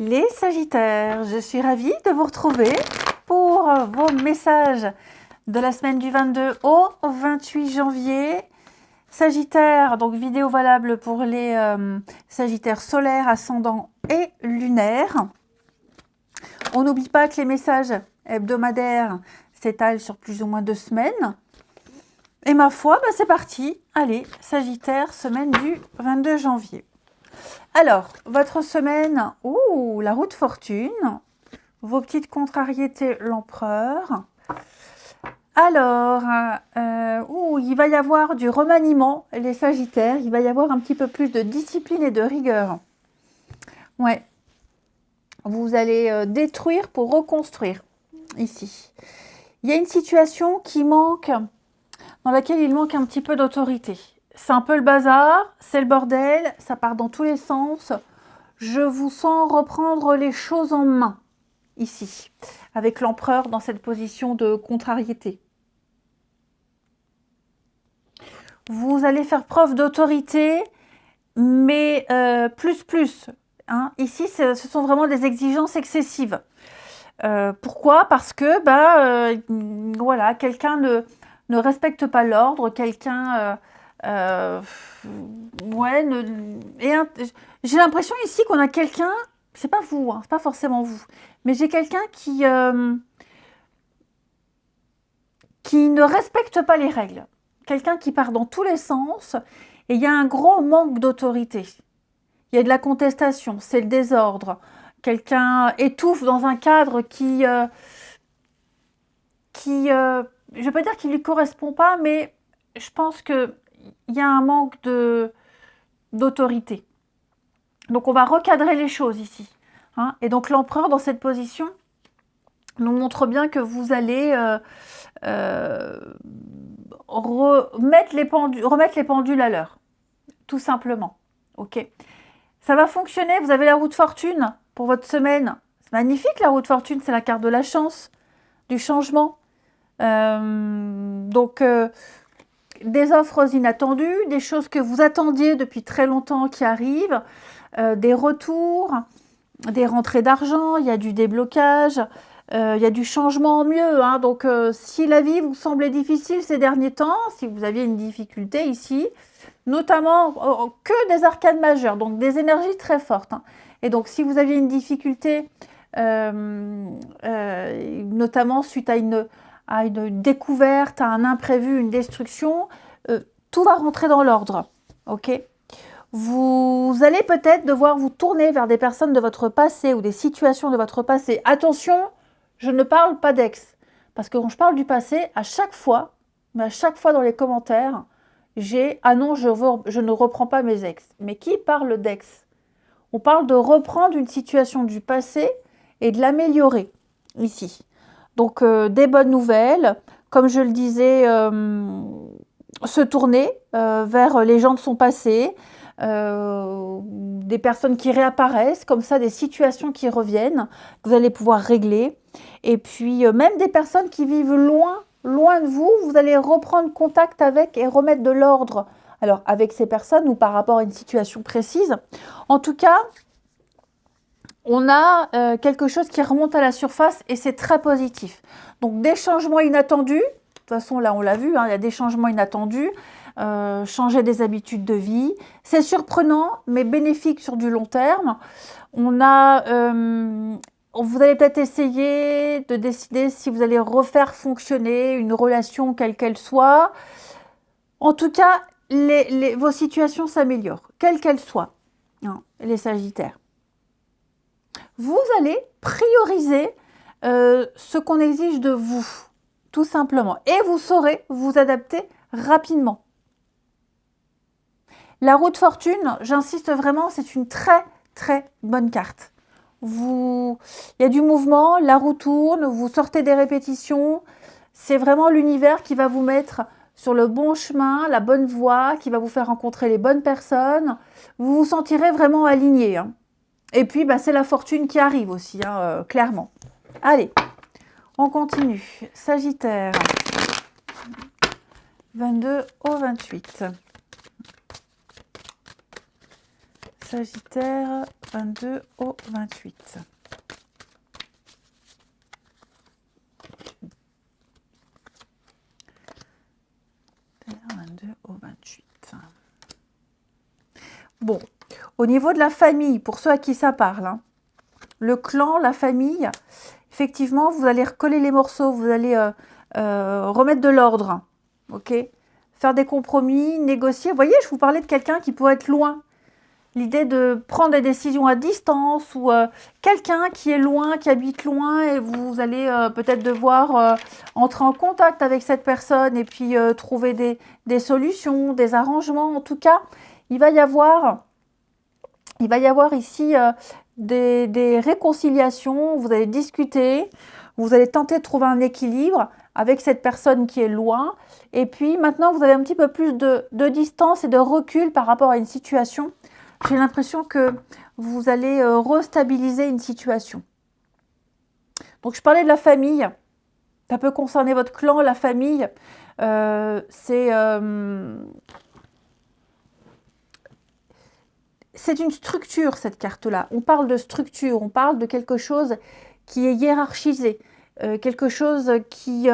Les Sagittaires, je suis ravie de vous retrouver pour vos messages de la semaine du 22 au 28 janvier. Sagittaire, donc vidéo valable pour les Sagittaires solaires, ascendants et lunaires. On n'oublie pas que les messages hebdomadaires s'étalent sur plus ou moins 2 semaines. Et ma foi, c'est parti. Allez, Sagittaire, semaine du 22 janvier. Alors, votre semaine, la roue de fortune, vos petites contrariétés, l'empereur. Alors, il va y avoir du remaniement, les Sagittaires, il va y avoir un petit peu plus de discipline et de rigueur. Ouais, vous allez détruire pour reconstruire, ici. Il y a une situation qui manque, dans laquelle il manque un petit peu d'autorité. C'est un peu le bazar, c'est le bordel, ça part dans tous les sens. Je vous sens reprendre les choses en main, ici, avec l'empereur dans cette position de contrariété. Vous allez faire preuve d'autorité, mais plus. Hein. Ici, ce sont vraiment des exigences excessives. Pourquoi? Parce que voilà, quelqu'un ne respecte pas l'ordre, quelqu'un... j'ai l'impression ici qu'on a quelqu'un, c'est pas vous, hein, c'est pas forcément vous, mais j'ai quelqu'un qui ne respecte pas les règles, quelqu'un qui part dans tous les sens, et il y a un gros manque d'autorité, il y a de la contestation, c'est le désordre, quelqu'un étouffe dans un cadre qui je ne vais pas dire qu'il ne lui correspond pas, mais je pense qu'il y a un manque d'autorité. Donc, on va recadrer les choses ici. Hein. Et donc, l'empereur, dans cette position, nous montre bien que vous allez remettre les pendules à l'heure. Tout simplement. Ok. Ça va fonctionner. Vous avez la roue de fortune pour votre semaine. C'est magnifique, la roue de fortune. C'est la carte de la chance, du changement. Des offres inattendues, des choses que vous attendiez depuis très longtemps qui arrivent, des retours, des rentrées d'argent, il y a du déblocage, il y a du changement en mieux. Hein. Donc, si la vie vous semblait difficile ces derniers temps, si vous aviez une difficulté ici, notamment que des arcanes majeures, donc des énergies très fortes. Hein. Et donc, si vous aviez une difficulté, notamment suite à une découverte, à un imprévu, une destruction, tout va rentrer dans l'ordre. Ok ? Vous allez peut-être devoir vous tourner vers des personnes de votre passé ou des situations de votre passé. Attention, je ne parle pas d'ex. Parce que quand je parle du passé, à chaque fois dans les commentaires, j'ai « Ah non, je ne reprends pas mes ex ». Mais qui parle d'ex? On parle de reprendre une situation du passé et de l'améliorer, ici. Donc, des bonnes nouvelles, comme je le disais, se tourner vers les gens de son passé, des personnes qui réapparaissent, comme ça, des situations qui reviennent, que vous allez pouvoir régler. Et puis, même des personnes qui vivent loin de vous, vous allez reprendre contact avec et remettre de l'ordre. Alors, avec ces personnes ou par rapport à une situation précise. En tout cas, on a quelque chose qui remonte à la surface et c'est très positif. Donc, des changements inattendus. De toute façon, là, on l'a vu, hein, il y a des changements inattendus. Changer des habitudes de vie. C'est surprenant, mais bénéfique sur du long terme. Vous allez peut-être essayer de décider si vous allez refaire fonctionner une relation quelle qu'elle soit. En tout cas, vos situations s'améliorent, quelles qu'elles soient, hein, les Sagittaires. Vous allez prioriser ce qu'on exige de vous, tout simplement. Et vous saurez vous adapter rapidement. La roue de fortune, j'insiste vraiment, c'est une très, très bonne carte. Il y a du mouvement, la roue tourne, vous sortez des répétitions. C'est vraiment l'univers qui va vous mettre sur le bon chemin, la bonne voie, qui va vous faire rencontrer les bonnes personnes. Vous vous sentirez vraiment aligné. Hein. Et puis, c'est la fortune qui arrive aussi, hein, clairement. Allez, on continue. Sagittaire, 22 au 28. Sagittaire, 22 au 28. Au 28. Bon, au niveau de la famille, pour ceux à qui ça parle, hein, le clan, la famille, effectivement, vous allez recoller les morceaux, vous allez remettre de l'ordre, ok? Faire des compromis, négocier. Vous voyez, je vous parlais de quelqu'un qui pourrait être loin. L'idée de prendre des décisions à distance ou quelqu'un qui est loin, qui habite loin et vous allez peut-être devoir entrer en contact avec cette personne et puis trouver des solutions, des arrangements. En tout cas, il va y avoir ici des réconciliations, vous allez discuter, vous allez tenter de trouver un équilibre avec cette personne qui est loin. Et puis maintenant, vous avez un petit peu plus de distance et de recul par rapport à une situation. J'ai l'impression que vous allez restabiliser une situation. Donc, je parlais de la famille. Ça peut concerner votre clan, la famille. C'est une structure, cette carte-là. On parle de structure, on parle de quelque chose qui est hiérarchisé. Quelque chose qui...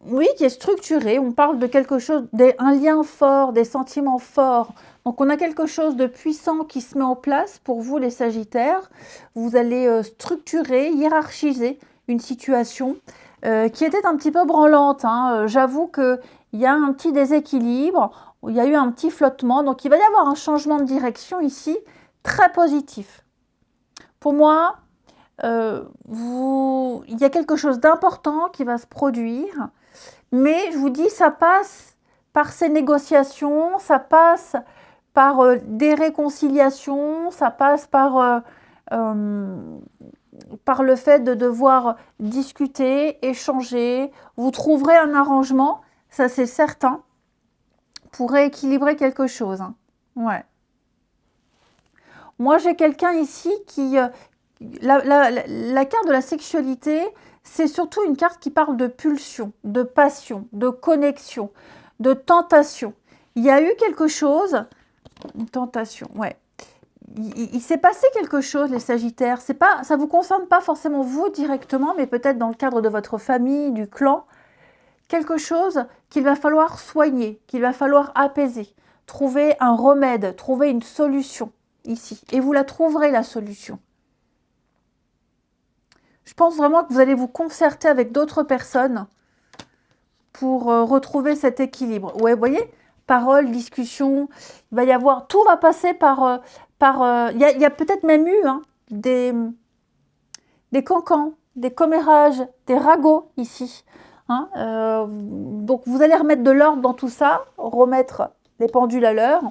oui, qui est structuré. On parle de quelque chose, un lien fort, des sentiments forts. Donc, on a quelque chose de puissant qui se met en place pour vous, les Sagittaires. Vous allez structurer, hiérarchiser une situation qui était un petit peu branlante, hein. J'avoue qu'il y a un petit déséquilibre, il y a eu un petit flottement. Donc, il va y avoir un changement de direction ici, très positif. Pour moi, il y a quelque chose d'important qui va se produire. Mais je vous dis, ça passe par ces négociations, ça passe par des réconciliations, ça passe par le fait de devoir discuter, échanger. Vous trouverez un arrangement, ça c'est certain, pour rééquilibrer quelque chose, hein. Ouais. Moi, j'ai quelqu'un ici qui... la carte de la sexualité, c'est surtout une carte qui parle de pulsion, de passion, de connexion, de tentation. Il y a eu quelque chose, une tentation, ouais. Il s'est passé quelque chose, les Sagittaires. Ça ne vous concerne pas forcément vous directement, mais peut-être dans le cadre de votre famille, du clan. Quelque chose qu'il va falloir soigner, qu'il va falloir apaiser, trouver un remède, trouver une solution ici. Et vous la trouverez, la solution. Je pense vraiment que vous allez vous concerter avec d'autres personnes pour retrouver cet équilibre. Ouais, vous voyez, parole, discussion, il va y avoir, tout va passer par... il y a peut-être même eu hein, des cancans, des commérages, des ragots ici. Hein, donc vous allez remettre de l'ordre dans tout ça, remettre les pendules à l'heure.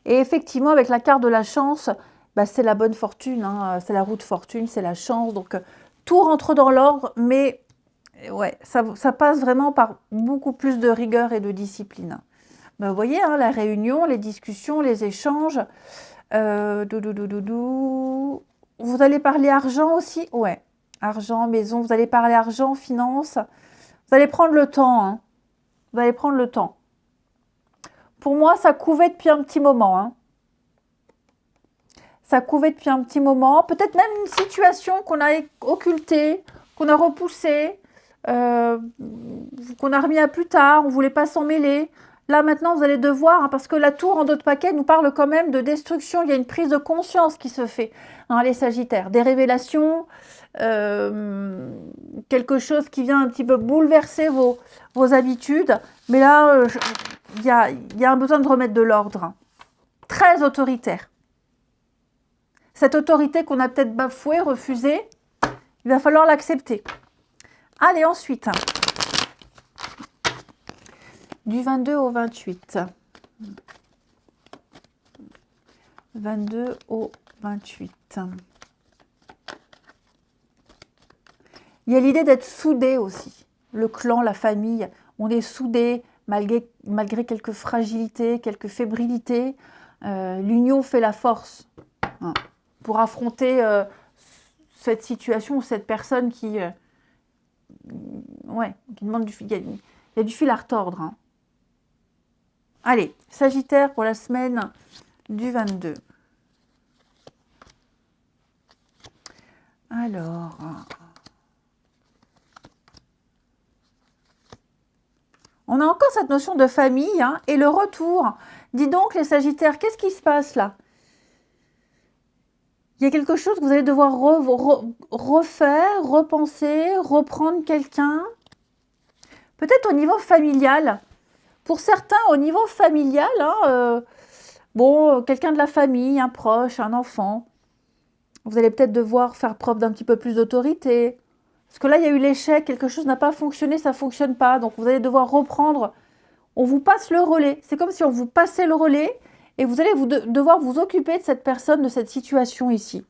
Et effectivement, avec la carte de la chance, bah, c'est la bonne fortune, hein, c'est la roue de fortune, c'est la chance. Donc tout rentre dans l'ordre, mais ouais, ça passe vraiment par beaucoup plus de rigueur et de discipline. Ben, vous voyez, hein, la réunion, les discussions, les échanges. Vous allez parler argent aussi? Ouais, argent, maison, vous allez parler argent, finance. Vous allez prendre le temps, hein. Vous allez prendre le temps. Pour moi, ça couvait depuis un petit moment, hein. Ça couvait depuis un petit moment. Peut-être même une situation qu'on a occultée, qu'on a repoussée, qu'on a remis à plus tard, on ne voulait pas s'en mêler. Là, maintenant, vous allez devoir, hein, parce que la tour en d'autres paquets nous parle quand même de destruction. Il y a une prise de conscience qui se fait, hein, les Sagittaires. Des révélations, quelque chose qui vient un petit peu bouleverser vos habitudes. Mais là, il y a un besoin de remettre de l'ordre, hein. Très autoritaire. Cette autorité qu'on a peut-être bafouée, refusée, il va falloir l'accepter. Allez, ensuite, du 22 au 28. 22 au 28. Il y a l'idée d'être soudé aussi. Le clan, la famille, on est soudés malgré quelques fragilités, quelques fébrilités. L'union fait la force, hein, pour affronter cette situation ou cette personne qui demande du fil. Il y a du fil à retordre, hein. Allez, Sagittaire pour la semaine du 22. Alors, on a encore cette notion de famille hein, et le retour. Dis donc les Sagittaires, qu'est-ce qui se passe là? Il y a quelque chose que vous allez devoir refaire, repenser, reprendre quelqu'un. Peut-être au niveau familial. Pour certains, au niveau familial, hein, bon, quelqu'un de la famille, un proche, un enfant. Vous allez peut-être devoir faire preuve d'un petit peu plus d'autorité. Parce que là, il y a eu l'échec, quelque chose n'a pas fonctionné, ça ne fonctionne pas. Donc, vous allez devoir reprendre. On vous passe le relais. C'est comme si on vous passait le relais et vous allez devoir vous occuper de cette personne, de cette situation ici.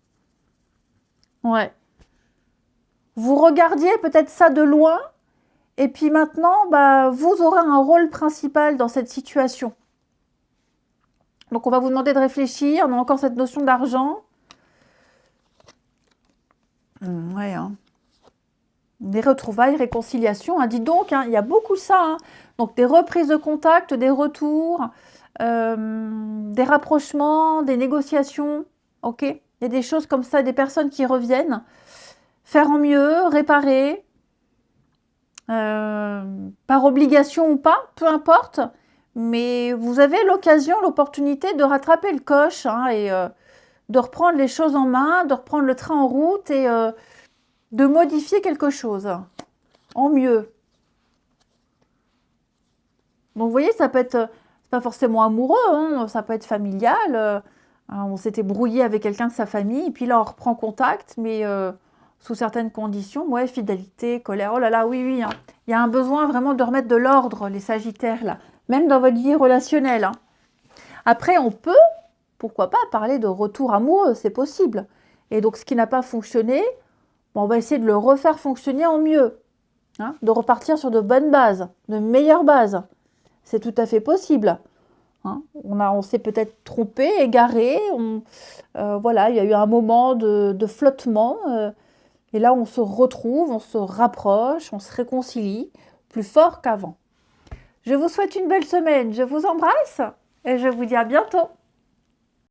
Ouais. Vous regardiez peut-être ça de loin et puis maintenant, bah, vous aurez un rôle principal dans cette situation. Donc, on va vous demander de réfléchir. On a encore cette notion d'argent. Ouais, hein. Des retrouvailles, réconciliations. Hein. Dis donc, hein, il y a beaucoup ça. Hein. Donc, des reprises de contact, des retours, des rapprochements, des négociations. Ok. Il y a des choses comme ça, des personnes qui reviennent. Faire en mieux, réparer. Par obligation ou pas, peu importe. Mais vous avez l'occasion, l'opportunité de rattraper le coche hein, et de reprendre les choses en main, de reprendre le train en route et de modifier quelque chose en mieux. Donc, vous voyez, ça peut être, c'est pas forcément amoureux, hein, ça peut être familial. On s'était brouillé avec quelqu'un de sa famille, et puis là, on reprend contact, mais sous certaines conditions. Ouais, fidélité, colère. Oh là là, oui, oui. Hein. Il y a un besoin vraiment de remettre de l'ordre, les Sagittaires, là. Même dans votre vie relationnelle. Hein. Après, on peut, pourquoi pas, parler de retour amoureux, c'est possible. Et donc, ce qui n'a pas fonctionné, on va essayer de le refaire fonctionner en mieux. Hein, de repartir sur de bonnes bases, de meilleures bases. C'est tout à fait possible. Hein. On s'est peut-être trompé, égaré. Voilà, il y a eu un moment de flottement. Et là, on se retrouve, on se rapproche, on se réconcilie plus fort qu'avant. Je vous souhaite une belle semaine. Je vous embrasse et je vous dis à bientôt.